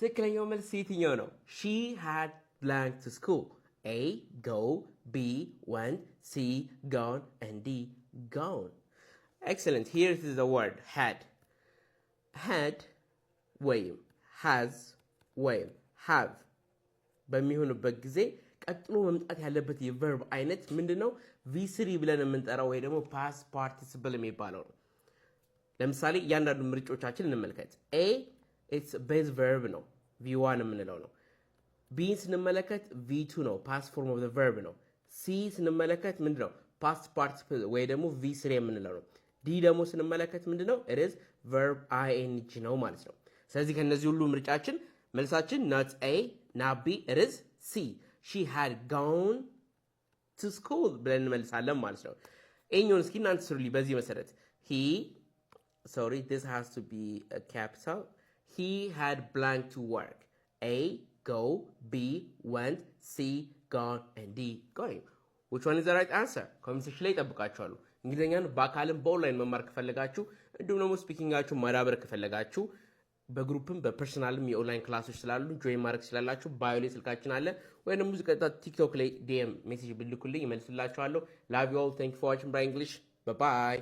ትክክለኛው መልስ የትኛው ነው? She had blank to school. A. Go. B. Went. C. Gone. And D. Gone. Excellent. Here is the word had. Had ወይም has ወይም have በሚሆንበት ጊዜ ቀጥሎ መምጣት ያለበት የቨርብ አይነት ምንድነው? V3 ብለን የምንጠራው ወይ ደግሞ past participle የሚባለው ነው። ለምሳሌ እያንዳንዱ ምርጫዎቻችን እንመልከት። A it's base verb ነው V1 የምንለው ነው። B ስንመለከት V2 ነው past form of the verb ነው። C ስንመለከት ምንድነው? past participle ወይ ደግሞ V3 የምንለው ነው። D ደግሞ ስንመለከት ምንድነው? it is verb ing ነው ማለት ነው። ስለዚህ ከነዚህ ሁሉ ምርጫችን መልሳችን not A not B it is C she had gone to school ብለን እንመልሳለን ማለት ነው። ኤኛውን እስኪ እናንተ ስሩልኝ በዚህ መሰረት this has to be a capital. He had blank to work. A. Go. B. Went. C. Gone. And D. Going. Which one is the right answer? Comment section ላይ እጠብቃችኋለሁ። እንግሊዝኛን በአካልም በኦንላይን መማር ከፈለጋችሁ እንዲሁም ደግሞ ስፒኪንጋችሁ ማዳበር ከፈለጋችሁ በግሩፕም በፐርሰናልም የኦንላይን ክላሶች ስላሉ ጆይን ማድረግ ትችላላችሁ። ባዮ ላይ ስልካችን አለ ወይ ደግሞ ቀጥታ ቲክቶክ ላይ ዲኤም ሜሴጅ ብልኩልኝ እመልስላችኋለሁ። ላቭ ዩ ኦል ታንክ ዩ ፎር ዋቺንግ ብራይ እንግሊሽ ባይ ባይ